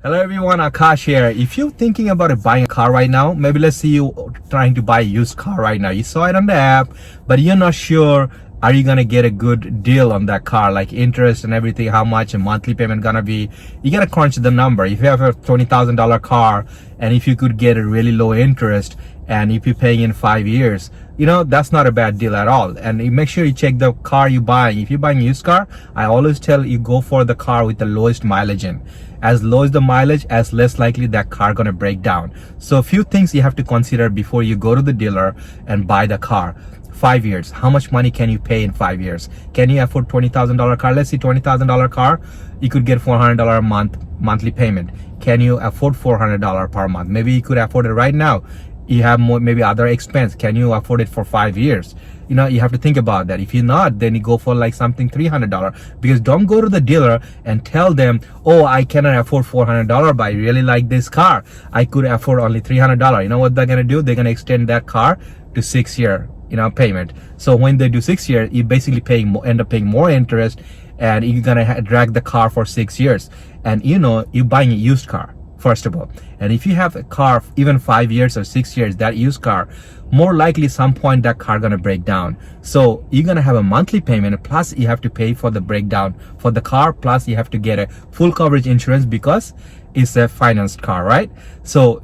Hello everyone, Akash here. If you're thinking about buying a car right now, maybe let's see you trying to buy a used car right now. You saw it on the app, but you're not sure are you gonna get a good deal on that car, like interest and everything, how much a monthly payment gonna be. You gotta crunch the number. If you have a $20,000 car and if you could get a really low interest and if you're paying in 5 years, you know, that's not a bad deal at all. And you make sure you check the car you're buying. If you're buying a used car, I always tell you go for the car with the lowest mileage in. As low as the mileage, as less likely that car gonna break down. So a few things you have to consider before you go to the dealer and buy the car. 5 years, how much money can you pay in 5 years? Can you afford $20,000 car? Let's say $20,000 car, you could get $400 a month monthly payment. Can you afford $400 per month? Maybe you could afford it right now. You have more, maybe other expense. Can you afford it for 5 years? You know, you have to think about that. If you're not, then you go for like something $300, because don't go to the dealer and tell them, oh, I cannot afford $400, but I really like this car. I could afford only $300. You know what they're gonna do? They're gonna extend that car to 6 year, you know, payment. So when they do 6 years, you basically end up paying more interest, and you're gonna drag the car for 6 years. And you know, you're buying a used car, first of all. And if you have a car even 5 years or 6 years, that used car, more likely some point that car gonna break down. So you're gonna have a monthly payment, plus you have to pay for the breakdown for the car, plus you have to get a full coverage insurance because it's a financed car, right? So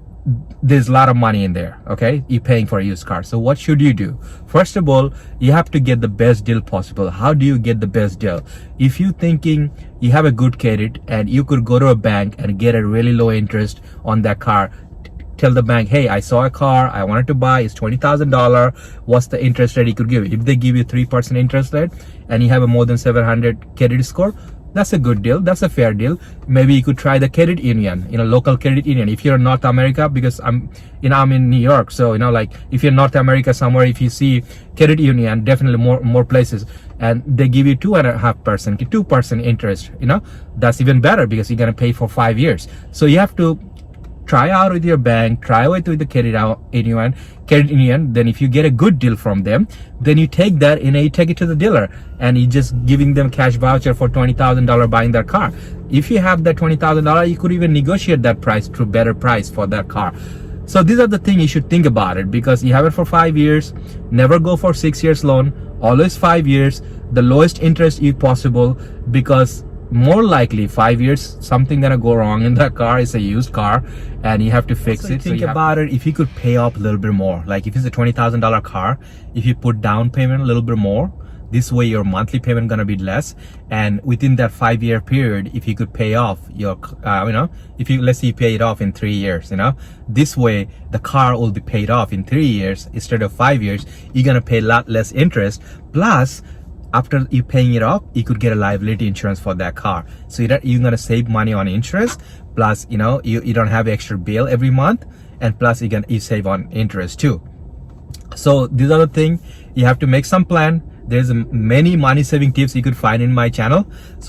there's a lot of money in there. Okay, you're paying for a used car. So what should you do? First of all, you have to get the best deal possible. How do you get the best deal? If you're thinking you have a good credit and you could go to a bank and get a really low interest on that car, tell the bank, hey, I saw a car I wanted to buy, it's $20,000, what's the interest rate you could give? If they give you 3% interest rate and you have a more than 700 credit score, that's a good deal. That's a fair deal. Maybe you could try the credit union, you know, local credit union. If you're in North America, because I'm in New York, so you know, like if you're in North America somewhere, if you see credit union, definitely more places, and they give you 2.5%, 2% interest, you know, that's even better because you're gonna pay for 5 years. So you have to try out with your bank, try out with the credit union. Then if you get a good deal from them, then you take that and you take it to the dealer and you just giving them cash voucher for $20,000 buying that car. If you have that $20,000, you could even negotiate that price to better price for that car. So these are the things you should think about it, because you have it for 5 years. Never go for 6 years loan, always 5 years, the lowest interest if possible, because more likely 5 years something gonna go wrong in that car. It's a used car and you have to fix it. Think about it, if you could pay off a little bit more, like if it's a $20,000 car, if you put down payment a little bit more, this way your monthly payment gonna be less, and within that 5 year period, if you could pay off your you know, if you, let's say you pay it off in 3 years, you know, this way the car will be paid off in 3 years instead of 5 years. You're gonna pay a lot less interest, plus after you paying it off, you could get a liability insurance for that car. So you're gonna save money on insurance, plus you know, you don't have extra bill every month, and plus you save on interest too. So these are the things you have to make some plan. There's many money saving tips you could find in my channel. So